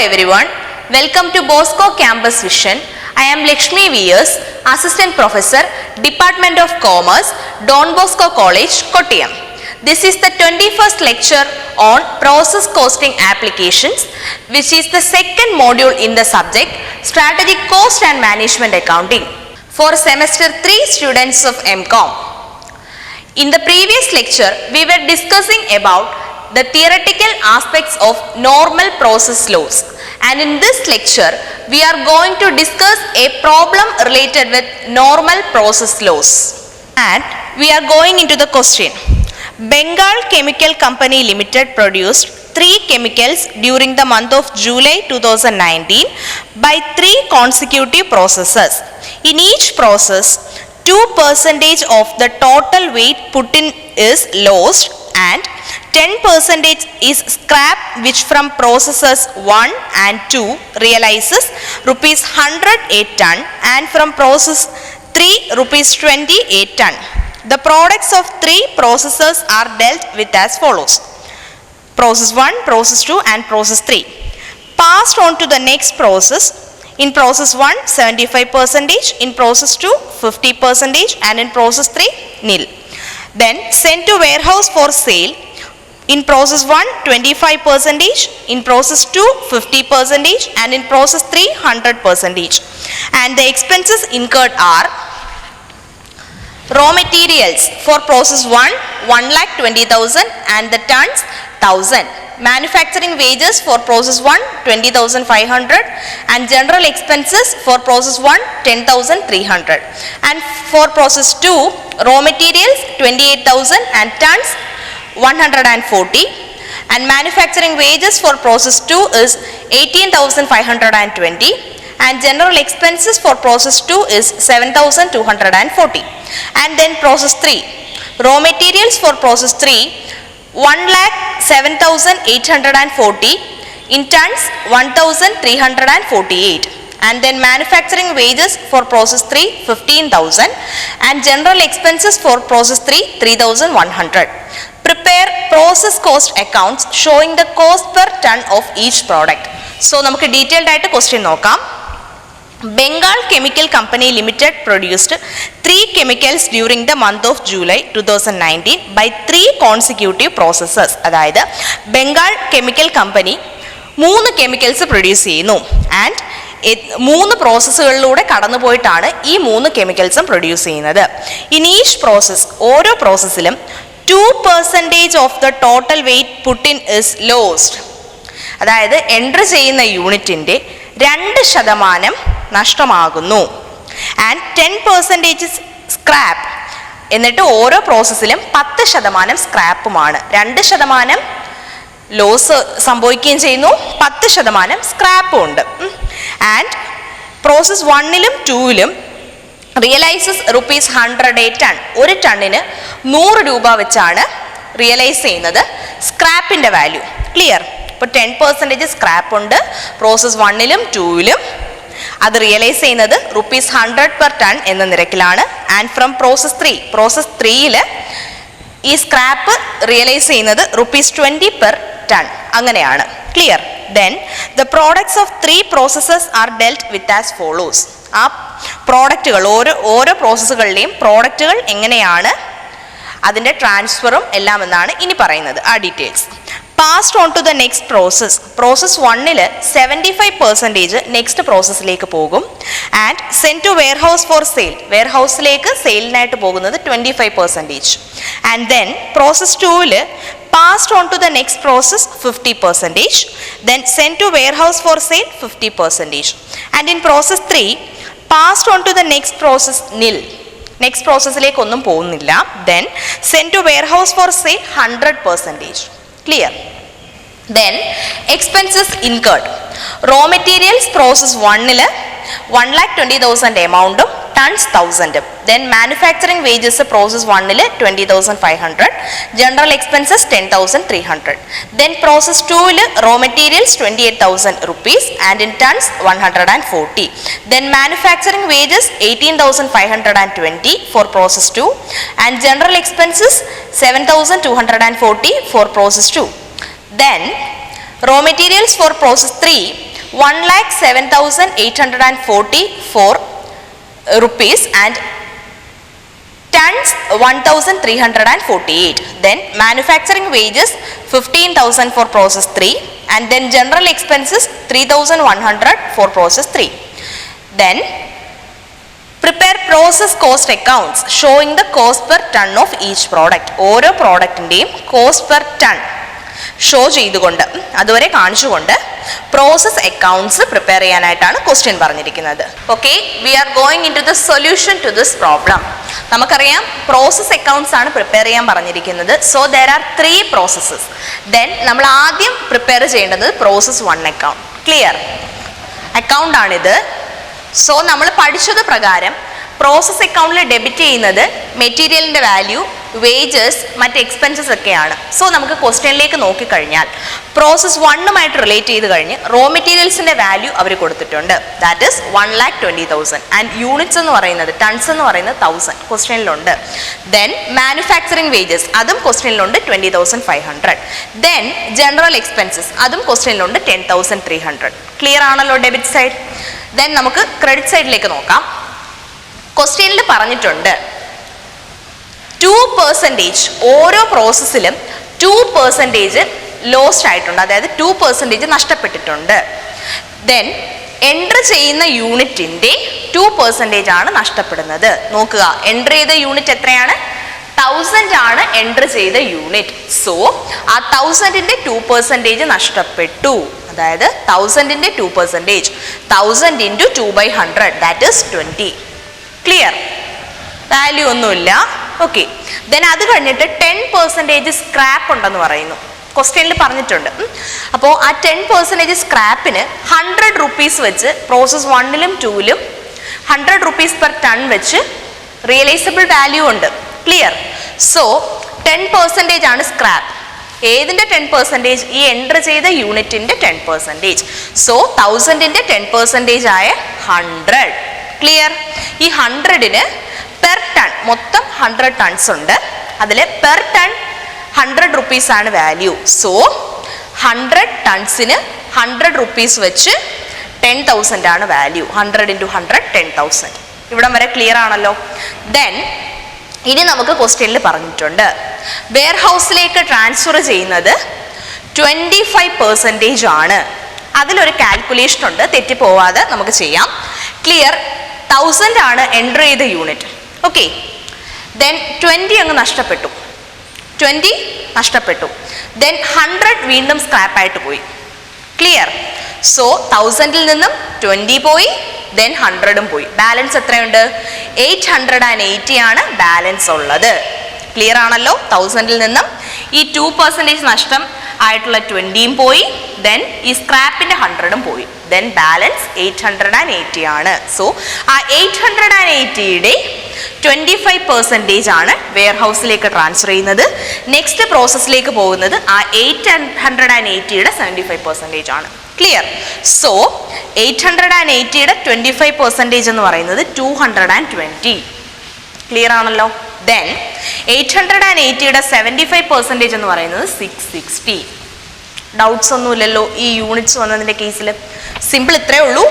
everyone, welcome to Bosco Campus Vision. I am Lakshmi V.S., Assistant Professor, Department of Commerce, Don Bosco College, Kottayam. This is the 21st lecture on Process Costing Applications, which is the second module in the subject Strategic Cost and Management Accounting for Semester 3 students of MCOM. In the previous lecture, we were discussing about the theoretical aspects of normal process laws, and in this lecture we are going to discuss a problem related with normal process laws, and we are going into the question. Bengal Chemical Company Limited produced 3 chemicals during the month of July 2019 by 3 consecutive processes. In each process, 2% of the total weight put in is lost and 10% is scrap, which from processes 1 and 2 realizes rupees 100 a ton, and from process 3 rupees 20 a ton. The products of 3 processes are dealt with as follows: process 1, process 2 and process 3. Passed on to the next process. In process 1 75%, in process 2 50% and in process 3 nil. Then sent to warehouse for sale. In process 1 25%, in process 2 50% and in process 3 100%. And the expenses incurred are: raw materials for process 1 1,20,000 and the tons 1000. Manufacturing wages for process 1 20,500 and general expenses for process 1 10,300. And for process 2, raw materials 28,000 and tons 140, and manufacturing wages for process 2 is 18,520 and general expenses for process 2 is 7,240. And then process 3, raw materials for process 3 1,07,840, in tons 1,348, and then manufacturing wages for process 3 15,000 and general expenses for process 3 3,100. Prepare process cost accounts showing the cost per ton of each product. So നമുക്ക് detailed ആയിട്ട് question നോക്കാം. Bengal Chemical Company Limited produced 3 chemicals during the month of July 2019 by 3 consecutive processes. അതായത് Bengal chemical company 3 chemicals produce ചെയ്യുന്നു ആൻഡ് 3 പ്രോസസ്സുകളിലൂടെ കടന്നു പോയിട്ടാണ് ഈ 3 കെമിക്കൽസും പ്രൊഡ്യൂസ് ചെയ്യുന്നത്. ഇൻ ഈച്ച് പ്രോസസ്, ഓരോ പ്രോസസ്സിലും 2% of the total weight put in is lost. അതായത് എൻട്രി ചെയ്യുന്ന യൂണിറ്റിൻ്റെ 2% നഷ്ടമാകുന്നു. And 10% scrap. എന്നിട്ട് ഓരോ പ്രോസസ്സിലും 10% സ്ക്രാപ്പുമാണ്. 2% ലോസ് സംഭവിക്കുകയും ചെയ്യുന്നു, 10% സ്ക്രാപ്പും ഉണ്ട്. ആൻഡ് പ്രോസസ് 1ലും 2ലും റിയലൈസസ് rupees 100 a ton. ഒരു ടണ്ണിന് 100 രൂപ വെച്ചാണ് റിയലൈസ് ചെയ്യുന്നത് സ്ക്രാപ്പിൻ്റെ വാല്യൂ. ക്ലിയർ? ഇപ്പോൾ 10% സ്ക്രാപ്പ് ഉണ്ട് പ്രോസസ് 1ലും 2ലും. അത് റിയലൈസ് ചെയ്യുന്നത് rupees 100 per ton എന്ന നിരക്കിലാണ്. ആൻഡ് ഫ്രം പ്രോസസ് 3യിൽ ഈ സ്ക്രാപ്പ് റിയലൈസ് ചെയ്യുന്നത് rupees 20 per ton. അങ്ങനെയാണ്. Clear? Then the products of 3 processes are dealt with as follows. ആ പ്രോഡക്റ്റുകൾ, ഓരോ പ്രോസസ്സുകളുടെയും പ്രോഡക്റ്റുകൾ എങ്ങനെയാണ്, അതിൻ്റെ ട്രാൻസ്ഫറും എല്ലാം എന്നാണ് ഇനി പറയുന്നത്. ആ details. Passed on to the next process. Process 1ൽ 75% നെക്സ്റ്റ് പ്രോസസ്സിലേക്ക് പോകും. And send to warehouse for sale. വെയർഹൗസിലേക്ക് സെയിലിനായിട്ട് പോകുന്നത് 25%. ആൻഡ് ദെൻ പ്രോസസ് 2ൽ passed on to the next process 50%. Then send to warehouse for sale 50%. And in process 3 passed on to the next process nil. Next പ്രോസസ്സിലേക്ക് ഒന്നും പോകുന്നില്ല. Then send to warehouse for sale 100%. Clear? Then expenses incurred. Raw materials process 1ൽ 1,20,000 എമൗണ്ടും tons 1000. Then manufacturing wages process 1ൽ 20,500, general expenses 10,300. Then process 2ൽ raw materials 28,000 rupees and in tons 140. Then manufacturing wages 18,520 for process 2 and general expenses 7,240 for process 2. Then raw materials for process 3 1,07,844 rupees and tons 1,348. Then manufacturing wages 15,000 for process 3 and then general expenses 3,100 for process 3. Then prepare process cost accounts showing the cost per ton of each product. ഓരോ പ്രോഡക്റ്റിൻ്റെയും cost per ton show ചെയ്തുകൊണ്ട് അതുവരെ കാണിച്ചുകൊണ്ട് process accounts prepare ചെയ്യാനായിട്ടാണ് question പറഞ്ഞിരിക്കുന്നത്. Okay, we are going into the solution to this problem. നമുക്കറിയാം process accounts ആണ് prepare ചെയ്യാൻ പറഞ്ഞിരിക്കുന്നത്. So there are 3 processes. Then നമ്മൾ ആദ്യം പ്രിപ്പയർ ചെയ്യേണ്ടത് പ്രോസസ് 1 അക്കൗണ്ട്. ക്ലിയർ? അക്കൗണ്ട് ആണിത്. സോ നമ്മൾ പഠിച്ചത് പ്രകാരം പ്രോസസ് അക്കൗണ്ടിൽ ഡെബിറ്റ് ചെയ്യുന്നത് മെറ്റീരിയലിൻ്റെ വാല്യൂ, വേജസ്, മറ്റ് എക്സ്പെൻസസ് ഒക്കെയാണ്. സോ നമുക്ക് ക്വസ്റ്റ്യനിലേക്ക് നോക്കിക്കഴിഞ്ഞാൽ പ്രോസസ് 1 റിലേറ്റ് ചെയ്ത് കഴിഞ്ഞ് റോ മെറ്റീരിയൽസിൻ്റെ വാല്യൂ അവർ കൊടുത്തിട്ടുണ്ട്. ദാറ്റ് ഈസ് 1,20,000 ആൻഡ് യൂണിറ്റ്സ് എന്ന് പറയുന്നത്, ടൺസ് എന്ന് പറയുന്നത് 1000 ക്വസ്റ്റ്യനിലുണ്ട്. ദെൻ മാനുഫാക്ചറിങ് വേജസ് അതും ക്വസ്റ്റ്യനിലുണ്ട് 20,500. ദെൻ ജനറൽ എക്സ്പെൻസസ് അതും ക്വസ്റ്റ്യനിലുണ്ട് 10,300. ക്ലിയർ ആണല്ലോ ഡെബിറ്റ് സൈഡ്? ദെൻ നമുക്ക് ക്രെഡിറ്റ് സൈഡിലേക്ക് നോക്കാം. ക്വസ്റ്റ്യനിൽ പറഞ്ഞിട്ടുണ്ട് 2% ഓരോ പ്രോസസ്സിലും 2% ലോസ്റ്റ് ആയിട്ടുണ്ട്, അതായത് 2% നഷ്ടപ്പെട്ടിട്ടുണ്ട്. ദെൻ എൻട്രി ചെയ്യുന്ന യൂണിറ്റിൻ്റെ 2% ആണ് നഷ്ടപ്പെടുന്നത്. നോക്കുക, എൻട്രി ചെയ്ത യൂണിറ്റ് എത്രയാണ്? 1000 ആണ് എൻട്രി ചെയ്ത യൂണിറ്റ്. സോ ആ 1000ന്റെ 2% നഷ്ടപ്പെട്ടു. അതായത് 1000ന്റെ 2%, 1000 × 2/100 ദാറ്റ് ഈസ് 20. ക്ലിയർ? വാല്യൂ ഒന്നുമില്ല. ഓക്കെ, ദെൻ അത് കഴിഞ്ഞിട്ട് 10% സ്ക്രാപ്പ് ഉണ്ടെന്ന് പറയുന്നു. ക്വസ്റ്റ്യനിൽ പറഞ്ഞിട്ടുണ്ട്. അപ്പോൾ ആ 10% സ്ക്രാപ്പിന് 100 rupees വെച്ച് പ്രോസസ് 1ലും 2ലും 100 rupees per ton വെച്ച് റിയലൈസബിൾ വാല്യൂ ഉണ്ട്. ക്ലിയർ? സോ 10% ആണ് സ്ക്രാപ്പ്. ഏതിൻ്റെ 10%? ഈ എൻട്രി ചെയ്ത യൂണിറ്റിൻ്റെ 10%. സോ 1000ന്റെ 10% ആയ 100. ക്ലിയർ? ഈ 100ന് പെർ ടൺ, മൊത്തം 100 ടൺസ് ഉണ്ട്. അതിൽ പെർ ടൺ 100 rupees ആണ് വാല്യൂ. സോ 100 ടൺസിന് 100 rupees വെച്ച് 10,000 ആണ് വാല്യൂ. 100 × 100 10,000. ഇവിടം വരെ ക്ലിയർ ആണല്ലോ? ദെൻ ഇനി നമുക്ക് ക്വസ്റ്റ്യനിൽ പറഞ്ഞിട്ടുണ്ട് വെയർ ഹൗസിലേക്ക് ട്രാൻസ്ഫർ ചെയ്യുന്നത് 25% ആണ്. അതിലൊരു കാൽക്കുലേഷൻ ഉണ്ട്, തെറ്റിപ്പോവാതെ നമുക്ക് ചെയ്യാം. ക്ലിയർ? 1000 ആണ് എൻട്രി ചെയ്ത യൂണിറ്റ്. ഓക്കെ, ദെൻ 20 അങ്ങ് നഷ്ടപ്പെട്ടു. 20 നഷ്ടപ്പെട്ടു. ദെൻ 100 വീണ്ടും സ്ക്രാപ്പായിട്ട് പോയി. ക്ലിയർ? സോ 1000ൽ നിന്നും 20 പോയി, ദെൻ 100ഉം പോയി. ബാലൻസ് എത്രയുണ്ട്? 880 ആണ് ബാലൻസ് ഉള്ളത്. ക്ലിയർ ആണല്ലോ? 1000ൽ നിന്നും ഈ 2% നഷ്ടം ആയിട്ടുള്ള 20ഉം പോയി, ദെൻ ഈ സ്ക്രാപ്പിൻ്റെ 100ഉം പോയി. ദെൻ ബാലൻസ് 880 ആണ്. സോ ആ 880യുടെ 25% ആണ് വെയർ ഹൗസിലേക്ക് ട്രാൻസ്ഫർ ചെയ്യുന്നത്. നെക്സ്റ്റ് പ്രോസസ്സിലേക്ക് പോകുന്നത് ആ 880യുടെ 75% ആണ്. ക്ലിയർ? സോ 880യുടെ 25% എന്ന് പറയുന്നത് 220. ക്ലിയർ ആണല്ലോ? ദെൻ 880യുടെ 75% എന്ന് പറയുന്നത് 660. ഡൗട്ട്സ് ഒന്നുമില്ലല്ലോ ഈ യൂണിറ്റ്സ് വന്നതിൻ്റെ കേസിൽ? സിമ്പിൾ ഇത്രയേ ഉള്ളൂ.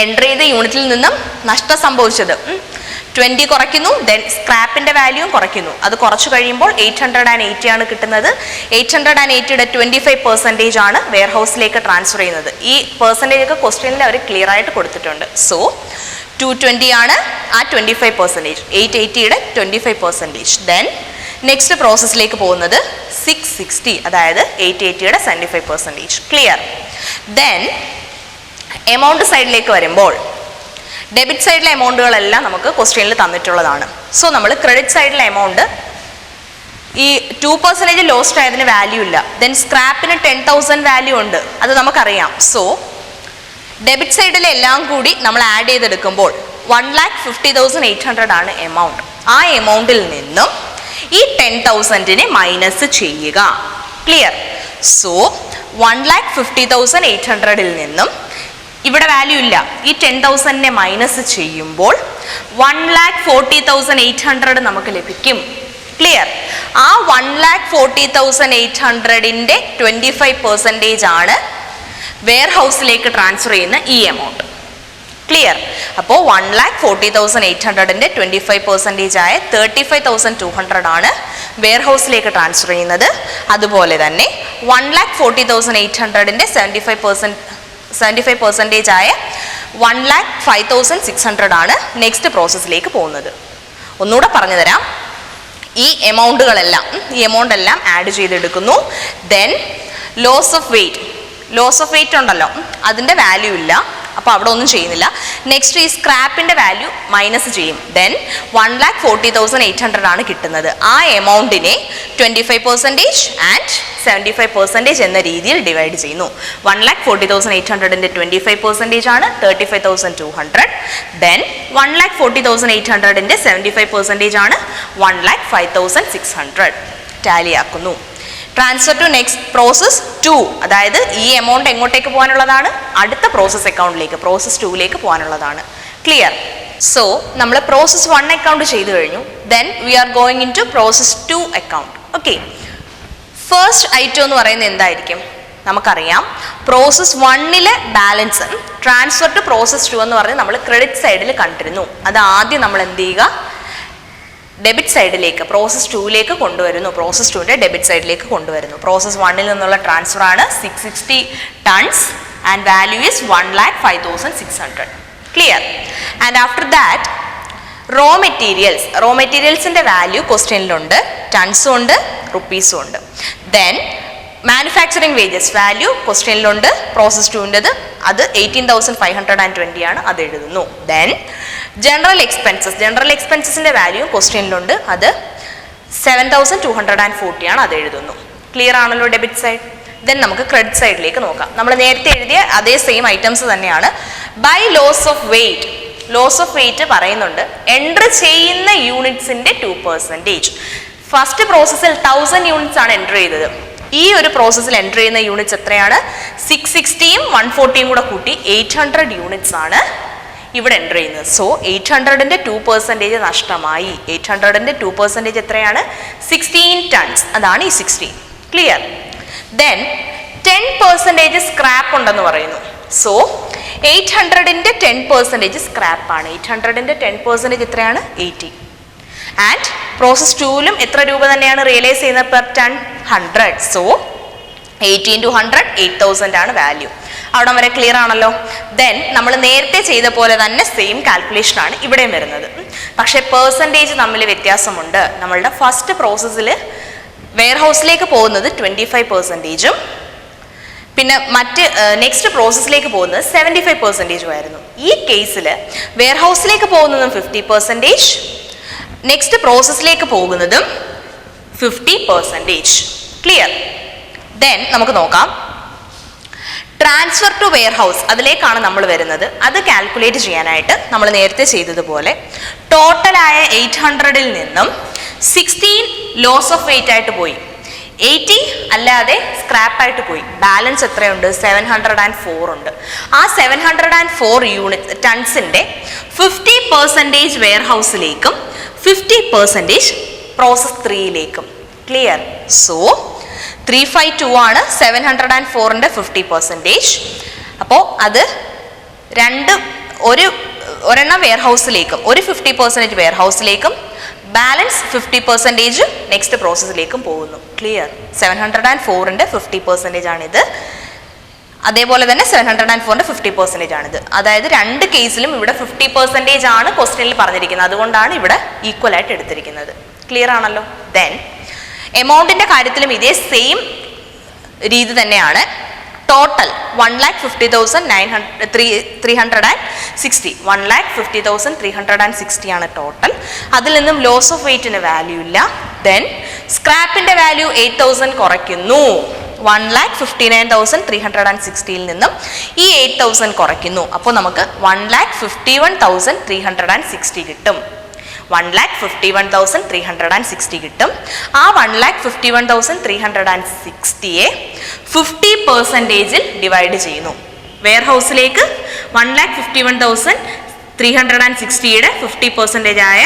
എൻട്രി ചെയ്ത യൂണിറ്റിൽ നിന്നും നഷ്ടം സംഭവിച്ചത് 20 കുറയ്ക്കുന്നു, ദെൻ സ്ക്രാപ്പിൻ്റെ വാല്യൂവും കുറയ്ക്കുന്നു. അത് കുറച്ച് കഴിയുമ്പോൾ 880 ആണ് കിട്ടുന്നത്. 880യുടെ 25% ആണ് വെയർ ഹൗസിലേക്ക് ട്രാൻസ്ഫർ ചെയ്യുന്നത്. ഈ പെർസെൻറ്റേജ് ഒക്കെ ക്വസ്റ്റ്യനിൽ അവർ ക്ലിയർ ആയിട്ട് കൊടുത്തിട്ടുണ്ട്. സോ 220 ആണ് ആ 25%, 880യുടെ 25%. ദെൻ നെക്സ്റ്റ് പ്രോസസ്സിലേക്ക് പോകുന്നത് 660, അതായത് 880യുടെ 75%. ക്ലിയർ? ദെൻ എമൗണ്ട് സൈഡിലേക്ക് വരുമ്പോൾ ഡെബിറ്റ് സൈഡിലെ എമൗണ്ടുകളെല്ലാം നമുക്ക് ക്വസ്റ്റ്യനിൽ തന്നിട്ടുള്ളതാണ്. സോ നമ്മൾ ക്രെഡിറ്റ് സൈഡിലെ എമൗണ്ട്, ഈ 2% ലോസ്റ്റ് ആയതിന് വാല്യൂ ഇല്ല. ദെൻ സ്ക്രാപ്പിന് 10,000 വാല്യൂ ഉണ്ട്, അത് നമുക്കറിയാം. സോ ഡെബിറ്റ് സൈഡിലെ എല്ലാം കൂടി നമ്മൾ ആഡ് ചെയ്തെടുക്കുമ്പോൾ 1,50,800 ആണ് എമൗണ്ട്. ആ എമൗണ്ടിൽ നിന്നും ഈ 10,000നെ മൈനസ് ചെയ്യുക. ക്ലിയർ? സോ 1,50,800ൽ നിന്നും ഇവിടെ വാല്യൂ ഇല്ല, ഈ 10,000നെ മൈനസ് ചെയ്യുമ്പോൾ 1,40,800 നമുക്ക് ലഭിക്കും. ക്ലിയർ? ആ 1,40,800ന്റെ 25% ആണ് വെയർ ഹൗസിലേക്ക് ട്രാൻസ്ഫർ ചെയ്യുന്ന ഈ എമൗണ്ട്. ക്ലിയർ? അപ്പോൾ 1,40,800-ന്റെ 25% ആയ 35,200 ആണ് വെയർ ഹൗസിലേക്ക് ട്രാൻസ്ഫർ ചെയ്യുന്നത്. അതുപോലെ തന്നെ 1,40,800-ന്റെ 75% ആയ 1,05,600 ആണ് നെക്സ്റ്റ് പ്രോസസ്സിലേക്ക് പോകുന്നത്. ഒന്നുകൂടെ പറഞ്ഞു തരാം. ഈ എമൗണ്ട് എല്ലാം ആഡ് ചെയ്തെടുക്കുന്നു. ദെൻ ലോസ് ഓഫ് വെയിറ്റ് ഉണ്ടല്ലോ, അതിൻ്റെ വാല്യൂ ഇല്ല, അപ്പോൾ അവിടെ ഒന്നും ചെയ്യുന്നില്ല. നെക്സ്റ്റ് ഈ സ്ക്രാപ്പിൻ്റെ വാല്യൂ മൈനസ് ചെയ്യും. ദെൻ 1,40,800 ആണ് കിട്ടുന്നത്. ആ എമൗണ്ടിനെ 25% ആൻഡ് 75% എന്ന രീതിയിൽ ഡിവൈഡ് ചെയ്യുന്നു. 1,40,800-ന്റെ 25% ആണ് 35,200. ദെൻ 1,40,800-ന്റെ 75% ആണ് 1,05,600. ടാലി ആക്കുന്നു. ട്രാൻസ്ഫർ ടു നെക്സ്റ്റ് പ്രോസസ് 2, അതായത് ഈ എമൗണ്ട് എങ്ങോട്ടേക്ക് പോകാനുള്ളതാണ്? അടുത്ത പ്രോസസ് അക്കൗണ്ടിലേക്ക്, പ്രോസസ് 2ലേക്ക് പോകാനുള്ളതാണ്. ക്ലിയർ? സോ നമ്മൾ പ്രോസസ് 1 അക്കൗണ്ട് ചെയ്തു കഴിഞ്ഞു. Then we are going into process 2 account. Okay, first item എന്ന് പറയുന്നത് എന്തായിരിക്കും? നമുക്കറിയാം, പ്രോസസ് 1-ലെ ബാലൻസ് ട്രാൻസ്ഫർ ടു പ്രോസസ് 2 എന്ന് പറഞ്ഞ് നമ്മൾ ക്രെഡിറ്റ് സൈഡിൽ കണ്ടിരുന്നു. അത് ആദ്യം നമ്മൾ എന്ത് ചെയ്യുക? ഡെബിറ്റ് സൈഡിലേക്ക്, പ്രോസസ് 2ലേക്ക് കൊണ്ടുവരുന്നു. പ്രോസസ് 2ന്റെ ഡെബിറ്റ് സൈഡിലേക്ക് കൊണ്ടുവരുന്നു. പ്രോസസ് 1-ൽ നിന്നുള്ള ട്രാൻസ്ഫർ ആണ് 660 tons and value is 1,05,600. Clear? And after that raw മെറ്റീരിയൽസിന്റെ വാല്യൂ ക്വസ്റ്റ്യനിലുണ്ട്, ടൺസും ഉണ്ട്, റുപ്പീസും ഉണ്ട്. ദെൻ മാനുഫാക്ചറിങ് വേജസ് വാല്യൂ ക്വസ്റ്റ്യനിലുണ്ട്, പ്രോസസ് 2-ൻ്റെത്, അത് 18,520 ആണ്, അത് എഴുതുന്നു. ദെൻ ജനറൽ എക്സ്പെൻസസിന്റെ വാല്യൂ ക്വസ്റ്റ്യനിലുണ്ട്, അത് 7,240 ആണ്, അത് എഴുതുന്നു. ക്ലിയർ ആണല്ലോ ഡെബിറ്റ് സൈഡ്? ദെൻ നമുക്ക് ക്രെഡിറ്റ് സൈഡിലേക്ക് നോക്കാം. നമ്മൾ നേരത്തെ എഴുതിയ അതേ സെയിം ഐറ്റംസ് തന്നെയാണ്. ബൈ ലോസ് ഓഫ് വെയിറ്റ് പറയുന്നുണ്ട്, എൻട്രി ചെയ്യുന്ന യൂണിറ്റ്സിന്റെ 2%. ഫസ്റ്റ് പ്രോസസ്സിൽ 1000 യൂണിറ്റ്സ് ആണ് എൻട്രി ചെയ്തത്. ഈ ഒരു പ്രോസസ്സിൽ എൻട്രി ചെയ്യുന്ന യൂണിറ്റ്സ് എത്രയാണ്? 660-യും 140-യും കൂടെ കൂട്ടി 800 യൂണിറ്റ്സ് ആണ് ഇവിടെ എൻട്രി ചെയ്യുന്നത്. സോ 800-ന്റെ 2% നഷ്ടമായി. 800-ന്റെ 2% എത്രയാണ്? 16 ടൺസ്. അതാണ് ഈ 16. ക്ലിയർ? ദെൻ 10% സ്ക്രാപ്പ് ഉണ്ടെന്ന് പറയുന്നു. സോ 800-ന്റെ 10% സ്ക്രാപ്പ് ആണ്. 800-ന്റെ 10% എത്രയാണ്? 80. ആൻഡ് പ്രോസസ് 2-ലും എത്ര രൂപ തന്നെയാണ് റിയലൈസ് ചെയ്യുന്നത് പെർ ടൺ? 100. സോ 80 into 100 8,000 ആണ് വാല്യൂ. അവിടെ വരെ ക്ലിയർ ആണല്ലോ? ദെൻ നമ്മൾ നേരത്തെ ചെയ്ത പോലെ തന്നെ സെയിം കാൽക്കുലേഷൻ ആണ് ഇവിടെയും വരുന്നത്. പക്ഷേ പെർസെൻറ്റേജ് തമ്മിൽ വ്യത്യാസമുണ്ട്. നമ്മളുടെ ഫസ്റ്റ് പ്രോസസ്സിൽ വെയർ ഹൗസിലേക്ക് പോകുന്നത് 25%-ഉം പിന്നെ നെക്സ്റ്റ് പ്രോസസ്സിലേക്ക് പോകുന്നത് 75%-ഉം ആയിരുന്നു. ഈ കേസിൽ വെയർ ഹൗസിലേക്ക് പോകുന്നതും 50%, നെക്സ്റ്റ് പ്രോസസ്സിലേക്ക് പോകുന്നതും 50%. ക്ലിയർ? ദെൻ നമുക്ക് നോക്കാം, ട്രാൻസ്ഫർ ടു വെയർ ഹൗസ്, അതിലേക്കാണ് നമ്മൾ വരുന്നത്. അത് കാൽക്കുലേറ്റ് ചെയ്യാനായിട്ട് നമ്മൾ നേരത്തെ ചെയ്തതുപോലെ ടോട്ടലായ 800-ൽ നിന്നും 16 ലോസ് ഓഫ് വെയിറ്റ് ആയിട്ട് പോയി, 80 അല്ലാതെ സ്ക്രാപ്പായിട്ട് പോയി. ബാലൻസ് എത്രയുണ്ട്? 704 ഉണ്ട്. ആ 704 ടൺസിൻ്റെ 50% വെയർ ഹൗസിലേക്കും 50% പ്രോസസ് 3യിലേക്കും. ക്ലിയർ? സോ 352 ആണ് 704-ന്റെ 50%. അപ്പോൾ അത് ഒരെണ്ണം വെയർ ഹൗസിലേക്കും ഒരു 50% വെയർ ഹൗസിലേക്കും ബാലൻസ് 50% നെക്സ്റ്റ് പ്രോസസ്സിലേക്കും പോകുന്നു. ക്ലിയർ? 704-ന്റെ 50% ആണിത്. അതേപോലെ തന്നെ 704-ന്റെ 50% ആണിത്. അതായത് രണ്ട് കേസിലും ഇവിടെ 50% ആണ് ക്വസ്റ്റ്യനിൽ പറഞ്ഞിരിക്കുന്നത്. അതുകൊണ്ടാണ് ഇവിടെ ഈക്വൽ ആയിട്ട് എടുത്തിരിക്കുന്നത്. ക്ലിയർ ആണല്ലോ? ദെൻ എമൗണ്ടിന്റെ കാര്യത്തിലും ഇതേ സെയിം രീതി തന്നെയാണ്. ടോട്ടൽ 1,50,360 1,50,360 ആണ് ടോട്ടൽ. അതിൽ നിന്നും ലോസ് ഓഫ് വെയിറ്റിന് വാല്യൂ ഇല്ല. ദെൻ സ്ക്രാപ്പിന്റെ വാല്യൂ 8,000 കുറയ്ക്കുന്നു. 1,59,360-ൽ നിന്നും ഈ 8,000 കുറയ്ക്കുന്നു. അപ്പോൾ നമുക്ക് 1,51,360 കിട്ടും. 1,51,360 കിട്ടും. ആ 1,51,360-യെ 50%-ൽ ഡിവൈഡ് ചെയ്യുന്നു. വെയർ ഹൗസിലേക്ക് 1,51,360-യുടെ 50% ആയ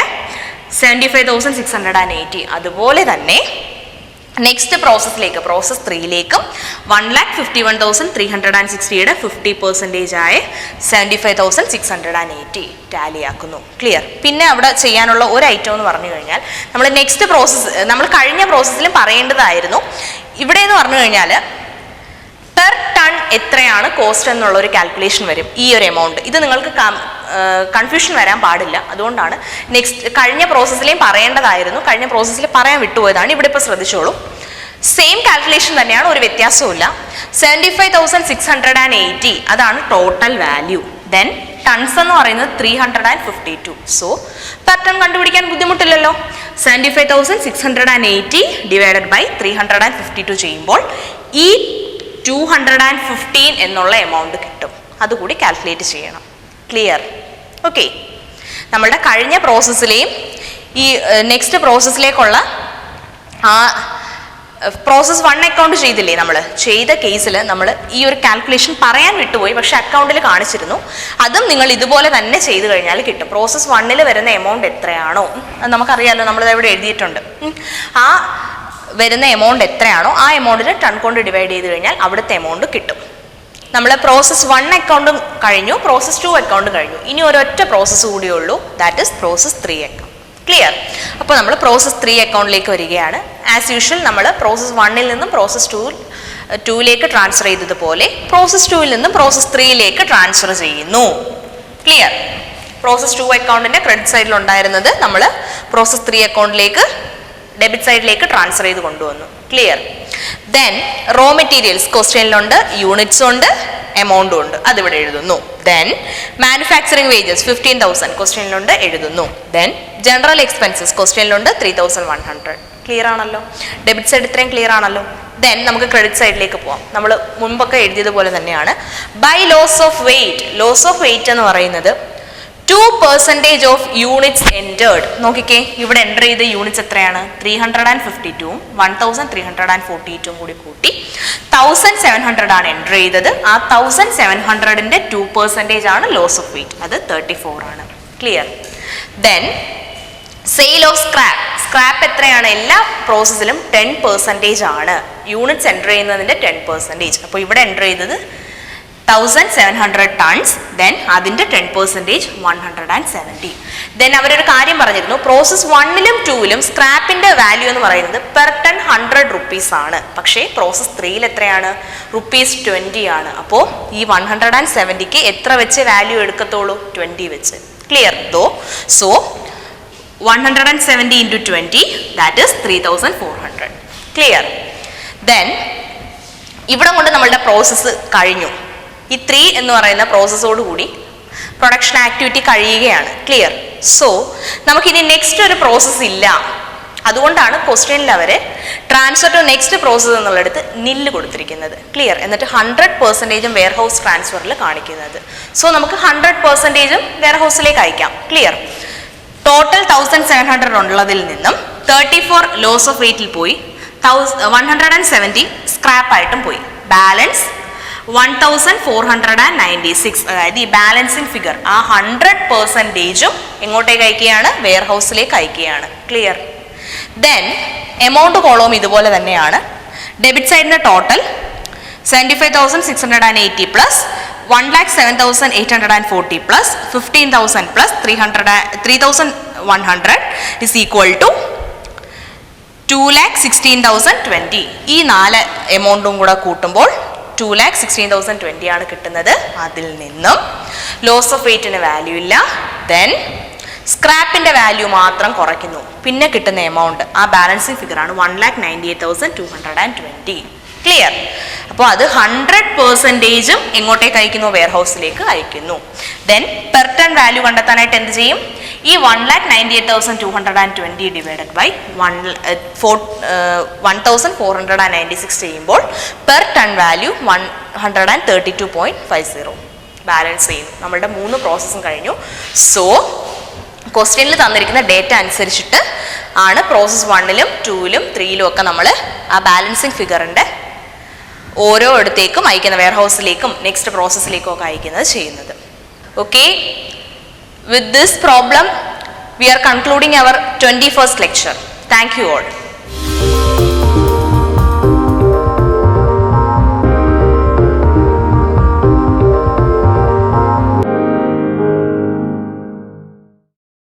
75,680. അതുപോലെ തന്നെ നെക്സ്റ്റ് പ്രോസസ്സിലേക്ക് പ്രോസസ് 3ലേക്കും 1,51,360യുടെ 50% ആയ 75,680 ടാലി ആക്കുന്നു. ക്ലിയർ. പിന്നെ അവിടെ ചെയ്യാനുള്ള ഒരു ഐറ്റം എന്ന് പറഞ്ഞു കഴിഞ്ഞാൽ നമ്മൾ നെക്സ്റ്റ് പ്രോസസ്സ് നമ്മൾ കഴിഞ്ഞ പ്രോസസ്സിലും പറയേണ്ടതായിരുന്നു. ഇവിടെ എന്ന് പറഞ്ഞു കഴിഞ്ഞാൽ പെർ ടൺ എത്രയാണ് കോസ്റ്റ് എന്നുള്ള ഒരു കാൽക്കുലേഷൻ വരും. ഈ ഒരു എമൗണ്ട് ഇത് നിങ്ങൾക്ക് കൺഫ്യൂഷൻ വരാൻ പാടില്ല. അതുകൊണ്ടാണ് കഴിഞ്ഞ പ്രോസസ്സിലെയും പറയേണ്ടതായിരുന്നു. കഴിഞ്ഞ പ്രോസസ്സിൽ പറയാൻ വിട്ടുപോയതാണ്. ഇവിടെ ഇപ്പോൾ ശ്രദ്ധിച്ചോളൂ. സെയിം കാൽക്കുലേഷൻ തന്നെയാണ്, ഒരു വ്യത്യാസവുമില്ല. 75,680 അതാണ് ടോട്ടൽ വാല്യൂ. ദെൻ ടൺസ് എന്ന് പറയുന്നത് 352. സോ പെർ ടൺ കണ്ടുപിടിക്കാൻ ബുദ്ധിമുട്ടില്ലല്ലോ. 75,680 ഡിവൈഡഡ് ബൈ 352 ചെയ്യുമ്പോൾ ഈ 215 എന്നുള്ള എമൗണ്ട് കിട്ടും. അതുകൂടി കാൽക്കുലേറ്റ് ചെയ്യണം. ക്ലിയർ? ഓക്കെ. നമ്മളുടെ കഴിഞ്ഞ പ്രോസസ്സിലെയും ഈ നെക്സ്റ്റ് പ്രോസസ്സിലേക്കുള്ള ആ പ്രോസസ് 1 അക്കൗണ്ട് ചെയ്തില്ലേ, നമ്മൾ ചെയ്ത കേസിൽ നമ്മൾ ഈ ഒരു കാൽക്കുലേഷൻ പറയാൻ വിട്ടുപോയി, പക്ഷെ അക്കൗണ്ടിൽ കാണിച്ചിരുന്നു. അതും നിങ്ങൾ ഇതുപോലെ തന്നെ ചെയ്ത് കഴിഞ്ഞാൽ കിട്ടും. പ്രോസസ് 1 വരുന്ന എമൗണ്ട് എത്രയാണോ നമുക്കറിയാമല്ലോ, നമ്മളിത് ഇവിടെ എഴുതിയിട്ടുണ്ട്. ആ വരുന്ന എമൗണ്ട് എത്രയാണോ ആ എമൗണ്ടിന് ടൺ കൊണ്ട് ഡിവൈഡ് ചെയ്ത് കഴിഞ്ഞാൽ അവിടുത്തെ എമൗണ്ട് കിട്ടും. നമ്മൾ പ്രോസസ് 1 അക്കൗണ്ടും കഴിഞ്ഞു, പ്രോസസ് 2 അക്കൗണ്ടും കഴിഞ്ഞു. ഇനി ഒരൊറ്റ പ്രോസസ്സ് കൂടിയേ ഉള്ളൂ, that is process 3 account. Clear? അപ്പോൾ നമ്മൾ പ്രോസസ് 3 അക്കൗണ്ടിലേക്ക് വരികയാണ്. ആസ് യൂഷ്വൽ നമ്മൾ പ്രോസസ് 1 നിന്നും പ്രോസസ് 2ലേക്ക് ട്രാൻസ്ഫർ ചെയ്തതുപോലെ പ്രോസസ് 2 നിന്നും പ്രോസസ് 3ലേക്ക് ട്രാൻസ്ഫർ ചെയ്യുന്നു. ക്ലിയർ? പ്രോസസ് 2 അക്കൗണ്ടിന്റെ ക്രെഡിറ്റ് സൈഡിൽ ഉണ്ടായിരുന്നത് നമ്മൾ പ്രോസസ് 3 അക്കൗണ്ടിലേക്ക് ഡെബിറ്റ് സൈഡിലേക്ക് ട്രാൻസ്ഫർ ചെയ്ത് കൊണ്ടുവന്നു. ക്ലിയർ? ദെൻ റോ മെറ്റീരിയൽസ് ക്വസ്റ്റ്യനിലുണ്ട്, യൂണിറ്റ്സ് ഉണ്ട്, എമൗണ്ടും ഉണ്ട്, അതിവിടെ എഴുതുന്നു. ദെൻ മാനുഫാക്ചറിങ് വേജസ് 15,000 ക്വസ്റ്റ്യനിലുണ്ട്, എഴുതുന്നു. ദെൻ ജനറൽ എക്സ്പെൻസസ് ക്വസ്റ്റ്യനിലുണ്ട് 3,100. ക്ലിയർ ആണല്ലോ? ഡെബിറ്റ് സൈഡ് ഇത്രയും ക്ലിയർ ആണല്ലോ? ദെൻ നമുക്ക് ക്രെഡിറ്റ് സൈഡിലേക്ക് പോവാം. നമ്മൾ മുൻപൊക്കെ എഴുതിയതുപോലെ തന്നെയാണ്. By loss of weight. Loss of weight എന്ന് പറയുന്നത് 2% ഓഫ് യൂണിറ്റ്സ് എൻറ്റേർഡ്. നോക്കിക്കേ, ഇവിടെ എൻ്റർ ചെയ്ത യൂണിറ്റ്സ് എത്രയാണ്? 352ഉം 1,342 കൂടി കൂട്ടി 1,700 ആണ് എൻ്റർ ചെയ്തത്. ആ 1,700ന്റെ 2% ആണ് ലോസ് ഓഫ് വെയിറ്റ്, അത് 34 ആണ്. Clear? Then sale of scrap. Scrap എത്രയാണ്? എല്ലാ പ്രോസസ്സിലും 10% ആണ്. യൂണിറ്റ്സ് എൻ്റർ ചെയ്യുന്നതിൻ്റെ 10%. അപ്പോൾ ഇവിടെ എൻ്റർ ചെയ്തത് 1,700 ടൺസ്. ദെൻ അതിൻ്റെ 10% 170. ദെൻ അവരൊരു കാര്യം പറഞ്ഞിരുന്നു, പ്രോസസ് 1ലും 2ലും സ്ക്രാപ്പിന്റെ വാല്യൂ എന്ന് പറയുന്നത് പെർ ടൺ 100 റുപ്പീസ് ആണ്. പക്ഷേ പ്രോസസ് 3ൽ എത്രയാണ്? ₹20 ആണ്. അപ്പോൾ ഈ 170ക്ക് എത്ര വെച്ച് വാല്യൂ എടുക്കത്തുള്ളൂ? 20 വെച്ച്. Clear? So 170 into 20 that is 3,400. Clear? Then ഇവിടെ കൊണ്ട് നമ്മളുടെ പ്രോസസ്സ് കഴിഞ്ഞു. ഈ 3 എന്ന് പറയുന്ന പ്രോസസ്സോട് കൂടി പ്രൊഡക്ഷൻ ആക്ടിവിറ്റി കഴിയുകയാണ്. ക്ലിയർ? സോ നമുക്കിനി നെക്സ്റ്റ് ഒരു പ്രോസസ്സ് ഇല്ല. അതുകൊണ്ടാണ് ക്വസ്റ്റ്യനിൽ അവർ ട്രാൻസ്ഫർ ടു നെക്സ്റ്റ് പ്രോസസ്സ് എന്നുള്ളിടത്ത് നില്ല് കൊടുത്തിരിക്കുന്നത്. ക്ലിയർ? എന്നിട്ട് 100% വെയർ ഹൗസ് ട്രാൻസ്ഫറിൽ കാണിക്കുന്നത്. സോ നമുക്ക് 100% വെയർ ഹൗസിലേക്ക് അയക്കാം. ക്ലിയർ? ടോട്ടൽ 1,700 ഉള്ളതിൽ നിന്നും 34 ലോസ് ഓഫ് വെയിറ്റിൽ പോയി, 170 സ്ക്രാപ്പ് ആയിട്ടും പോയി. ബാലൻസ് 1,496. അതായത് ഈ ബാലൻസിങ് ഫിഗർ ആ 100%ഉം എങ്ങോട്ടേക്ക് അയക്കുകയാണ്? വെയർ ഹൗസിലേക്ക് അയക്കുകയാണ്. ക്ലിയർ? ദെൻ എമൗണ്ട് കോളം ഇതുപോലെ തന്നെയാണ്. ഡെബിറ്റ് സൈഡിന് total 75,680 plus 1,07,840 plus 15,000 plus 3,100 is equal to 2,16,020. ഈ 4 എമൗണ്ടും കൂടെ കൂട്ടുമ്പോൾ 2,16,020 ആണ് കിട്ടുന്നത്. അതിൽ നിന്നും ലോസ് ഓഫ് വെയിറ്റിന് വാല്യൂ ഇല്ല. ദെൻ സ്ക്രാപ്പിന്റെ വാല്യൂ മാത്രം കുറയ്ക്കുന്നു. പിന്നെ കിട്ടുന്ന എമൗണ്ട് ആ ബാലൻസിങ് ഫിഗറാണ് 1,98,220. ക്ലിയർ? അപ്പോൾ അത് 100%ഉം എങ്ങോട്ടേക്ക് അയക്കുന്നു? വെയർ ഹൗസിലേക്ക് അയക്കുന്നു. ദെൻ പെർ ടൺ വാല്യൂ കണ്ടെത്താനായിട്ട് എന്ത് ചെയ്യും? ഈ 1,98,220 ഡിവൈഡഡ് ബൈ 1,496 ചെയ്യുമ്പോൾ പെർ ടൺ വാല്യൂ 132.50 ബാലൻസ് ചെയ്യുന്നു. നമ്മളുടെ 3 പ്രോസസ്സും കഴിഞ്ഞു. സോ ക്വസ്റ്റ്യനിൽ തന്നിരിക്കുന്ന ഡേറ്റ അനുസരിച്ചിട്ട് ആണ് പ്രോസസ് 1ലും 2ലും 3ലും ഒക്കെ നമ്മൾ ആ ബാലൻസിങ് ഫിഗറിൻ്റെ ഓരോ ഇടത്തേക്കും അയക്കുന്ന വെയർ ഹൗസിലേക്കും നെക്സ്റ്റ് പ്രോസസ്സിലേക്കും ഒക്കെ അയക്കുന്നത് ചെയ്യുന്നത്. Okay, with this problem we are concluding our 21st lecture. Thank you all.